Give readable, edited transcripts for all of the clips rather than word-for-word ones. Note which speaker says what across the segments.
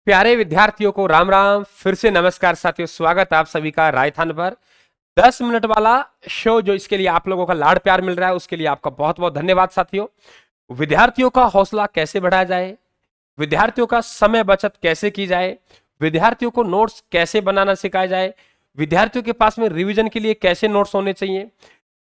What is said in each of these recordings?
Speaker 1: प्यारे विद्यार्थियों को राम राम। फिर से नमस्कार साथियों, स्वागत है आप सभी का रायथान पर 10 मिनट वाला शो। जो इसके लिए आप लोगों का लाड़ प्यार मिल रहा है उसके लिए आपका बहुत बहुत धन्यवाद साथियों। विद्यार्थियों का हौसला कैसे बढ़ाया जाए, विद्यार्थियों का समय बचत कैसे की जाए, विद्यार्थियों को नोट्स कैसे बनाना सिखाया जाए, विद्यार्थियों के पास में रिवीजन के लिए कैसे नोट्स होने चाहिए,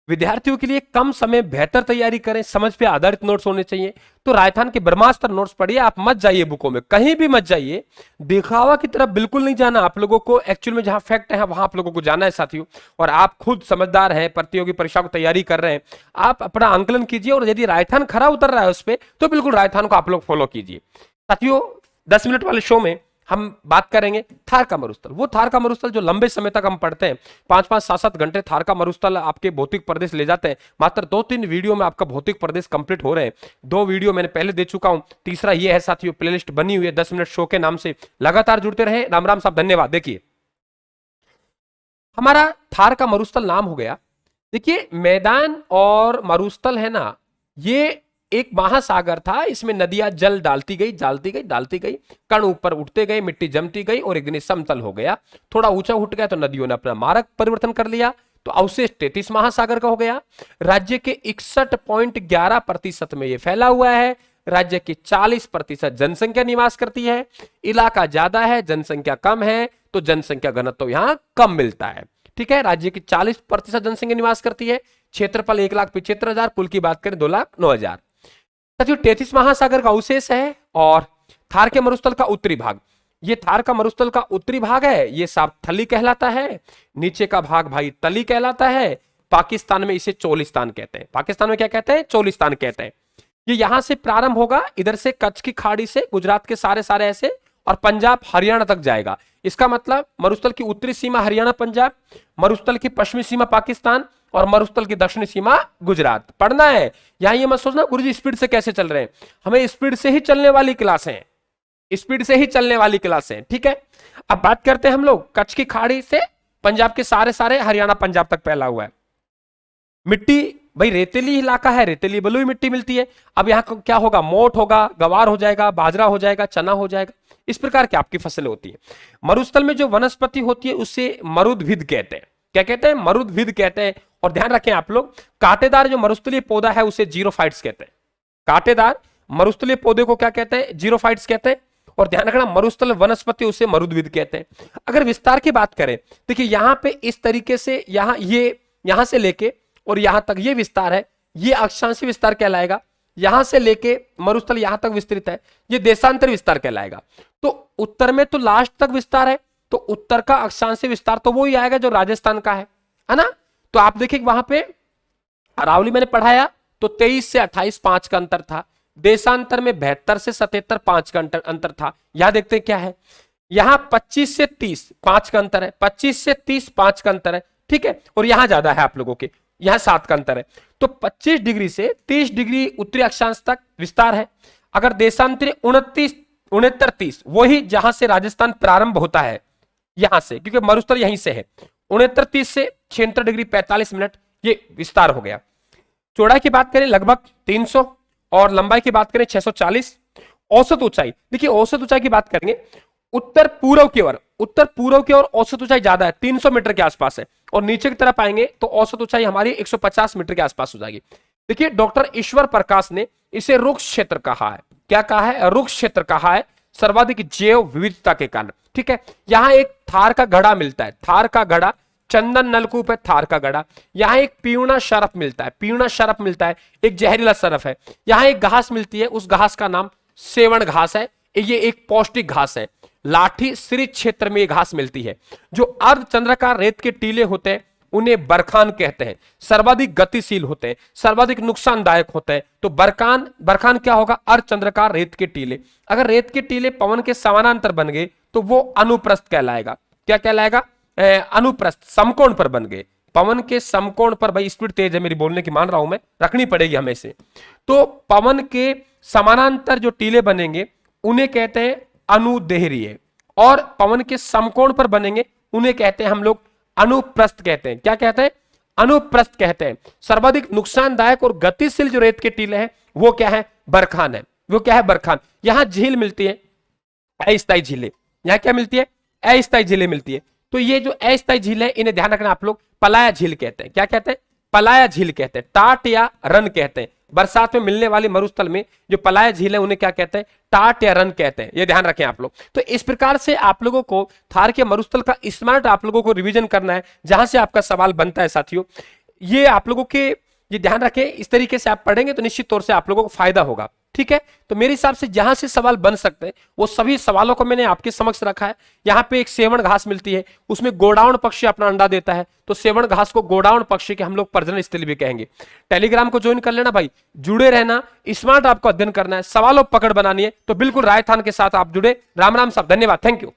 Speaker 1: विद्यार्थियों के लिए कम समय बेहतर तैयारी करें, समझ पे आधारित नोट्स होने चाहिए। तो रायथान के ब्रह्मास्त्र नोट्स पढ़िए। आप मत जाइए बुकों में, कहीं भी मत जाइए, दिखावा की तरफ बिल्कुल नहीं जाना। आप लोगों को एक्चुअल में जहां फैक्ट है वहां आप लोगों को जाना है साथियों। और आप खुद समझदार हैं, प्रतियोगी परीक्षा की तैयारी कर रहे हैं, आप अपना आंकलन कीजिए। और यदि रायथान खरा उतर रहा है उस पर, तो बिल्कुल रायथान को आप लोग फॉलो कीजिए साथियों। 10 मिनट वाले शो में हम बात करेंगे थार का मरुस्थल। वो थार का मरुस्थल जो लंबे समय तक हम पढ़ते हैं, 5-5, 7-7 घंटे थार का मरुस्थल आपके भौतिक प्रदेश ले जाते हैं। मात्र 2-3 वीडियो में आपका भौतिक प्रदेश कंप्लीट हो रहे हैं। 2 वीडियो मैंने पहले दे चुका हूं, तीसरा ये है साथियों। प्लेलिस्ट बनी हुई है 10 मिनट शो के नाम से, लगातार जुड़ते रहे। राम राम साहब, धन्यवाद। देखिए हमारा थार का मरुस्थल नाम हो गया। देखिए मैदान और मरुस्थल है ना, ये एक महासागर था। इसमें नदियां जल डालती गई डालती गई डालती गई, कण ऊपर उठते गए, मिट्टी जमती गई और एक दिन समतल हो गया। थोड़ा ऊंचा उठ गया तो नदियों ने अपना मार्ग परिवर्तन कर लिया, तो अवशेष 33 महासागर का हो गया। राज्य के 61.11% में यह फैला हुआ है। राज्य की 40% जनसंख्या निवास करती है। इलाका ज्यादा है, जनसंख्या कम है, तो जनसंख्या घनत्व यहां कम मिलता है। ठीक है, राज्य की 40% जनसंख्या निवास करती है। क्षेत्रफल 1,75,000, कुल की बात करें 2,09,000। साथियों 33 महासागर का अवशेष है। और थार के मरुस्थल का उत्तरी भाग, ये थार का मरुस्थल का उत्तरी भाग है, ये साफ थली कहलाता है। नीचे का भाग भाई तली कहलाता है। पाकिस्तान में इसे चोलिस्तान कहते हैं। पाकिस्तान में क्या कहते हैं? चोलिस्तान कहते हैं। ये यहां से प्रारंभ होगा, इधर से कच्छ की खाड़ी से गुजरात के सारे सारे ऐसे, और पंजाब हरियाणा तक जाएगा। इसका मतलब मरुस्थल की उत्तरी सीमा हरियाणा पंजाब, मरुस्थल की पश्चिमी सीमा पाकिस्तान, और मरुस्थल की दक्षिणी सीमा गुजरात। पढ़ना है यहां। ये मत सोचना गुरुजी स्पीड से कैसे चल रहे हैं, हमें स्पीड से ही चलने वाली क्लास है, स्पीड से ही चलने वाली क्लास है। ठीक है, अब बात करते हैं हम लोग कच्छ की खाड़ी से पंजाब के सारे सारे हरियाणा पंजाब तक फैला हुआ है। मिट्टी भाई रेतीली इलाका है, रेतीली बलुई मिट्टी मिलती है। अब यहाँ क्या होगा? मोठ होगा, गवार हो जाएगा, बाजरा हो जाएगा, चना हो जाएगा, इस प्रकार की आपकी फसलें होती है। मरुस्थल में जो वनस्पति होती है उसे मरुद्भिद कहते हैं। क्या कहते हैं? मरुद्भिद कहते हैं। और ध्यान रखें आप लोग, कांटेदार जो मरुस्थलीय पौधा है उसे जीरोफाइट्स कहते हैं। कांटेदार मरुस्थलीय पौधे को क्या कहते हैं? जीरोफाइट्स कहते हैं। और ध्यान रखना, मरुस्थल वनस्पति उसे मरुद्भिद कहते हैं। अगर विस्तार की बात करें, देखिए यहां पे इस तरीके से यहां से लेके और यहां तक ये विस्तार है, ये अक्षांशीय विस्तार कहलाएगा। यहां से लेके मरुस्थल यहां तक विस्तृत है, ये देशांतर विस्तार कहलाएगा। तो उत्तर में तो लास्ट तक विस्तार है, तो उत्तर का अक्षांशीय विस्तार तो वो ही आएगा जो राजस्थान का है ना। तो आप देखिए वहां पे अरावली मैंने पढ़ाया तो 23 से 28 5 का अंतर था। देशांतर में 72 से 77 5 का अंतर था। यहां देखते हैं क्या है, यहां 25 से 30 5 का अंतर है, 25 से 30 5 का अंतर है। ठीक है, और यहां ज्यादा है आप लोगों के, यहां 7 का अंतर है। तो 25 डिग्री से 30 डिग्री उत्तरी अक्षांश तक विस्तार है। अगर देशांतरी 29 69 30, वही जहां से राजस्थान प्रारंभ होता है, यहां से, क्योंकि मरुस्थल यहीं से है। 69 30 से 76 डिग्री 45 मिनट ये विस्तार हो गया। चौड़ाई की बात करें लगभग 300, और लंबाई की बात करें 640। औसत ऊंचाई, देखिए औसत ऊंचाई की बात करेंगे, उत्तर पूर्व की ओर औसत ऊंचाई ज्यादा है, 300 मीटर के आसपास है। और नीचे की तरफ आएंगे तो औसत ऊंचाई हमारी 150 मीटर के आसपास हो जाएगी। देखिए डॉक्टर ईश्वर प्रकाश ने इसे रुक्ष क्षेत्र कहा है। क्या कहा है? रुक्ष क्षेत्र कहा है, सर्वाधिक जैव विविधता के कारण। ठीक है, यहां एक थार का घड़ा मिलता है, थार का घड़ा, चंदन नलकूप है, थार का घड़ा। यहां एक पीवना शरफ मिलता है, पीवना शरफ मिलता है, एक जहरीला शरफ है। यहां एक घास मिलती है, उस घास का नाम सेवण घास है। ये एक पौष्टिक घास है। लाठी श्री क्षेत्र में घास मिलती है। जो अर्धचंद्राकार रेत के टीले होते हैं उन्हें बरखान कहते हैं। सर्वाधिक गतिशील होते हैं, सर्वाधिक नुकसानदायक होते हैं। तो बरखान क्या होगा? अर्धचंद्राकार रेत के टीले। अगर रेत के टीले पवन के समानांतर बन गए तो वो अनुप्रस्थ कहलाएगा। क्या कहलाएगा? अनुप्रस्थ, समकोण पर बन गए। पवन के समकोण पर, भाई स्पीड तेज है मेरी बोलने की, मान रहा हूं मैं, रखनी पड़ेगी हमें से। तो पवन के समानांतर जो टीले बनेंगे उन्हें कहते हैं अनुदैर्घ्य, और पवन के समकोण पर बनेंगे उन्हें कहते हैं हम लोग अनुप्रस्थ कहते हैं। क्या कहते हैं? अनुप्रस्थ कहते हैं। सर्वाधिक नुकसानदायक और गतिशील जो रेत के टीले हैं वो क्या है? बरखान है। वो क्या है? बरखान। यहां झील मिलती है, अस्थायी झीलें, यहाँ क्या मिलती है, अस्थायी झीलें मिलती है। तो ये जो अस्थायी झील है इन्हें ध्यान रखना आप लोग, पलाया झील कहते हैं। क्या कहते हैं, पलाया झील कहते हैं, टाट या रन कहते हैं। बरसात में मिलने वाले मरुस्थल में जो पलाया झील है उन्हें क्या कहते हैं, टाट या रन कहते हैं। ये ध्यान रखें आप लोग। तो इस प्रकार से आप लोगों को थार के मरुस्थल का स्मार्ट आप लोगों को रिवीजन करना है, जहां से आपका सवाल बनता है साथियों। ये आप लोगों के, ये ध्यान रखें, इस तरीके से आप पढ़ेंगे तो निश्चित तौर से आप लोगों को फायदा होगा। ठीक है, तो मेरे हिसाब से जहां से सवाल बन सकते हैं वो सभी सवालों को मैंने आपके समक्ष रखा है। यहाँ पे एक सेवण घास मिलती है, उसमें गोडाउन पक्षी अपना अंडा देता है, तो सेवण घास को गोडाउन पक्षी के हम लोग प्रजनन स्थली भी कहेंगे। टेलीग्राम को ज्वाइन कर लेना भाई, जुड़े रहना, स्मार्ट आपको अध्ययन करना है, सवालों पकड़ बनानी है, तो बिल्कुल राजस्थान के साथ आप जुड़े। राम राम साहब, धन्यवाद, थैंक यू।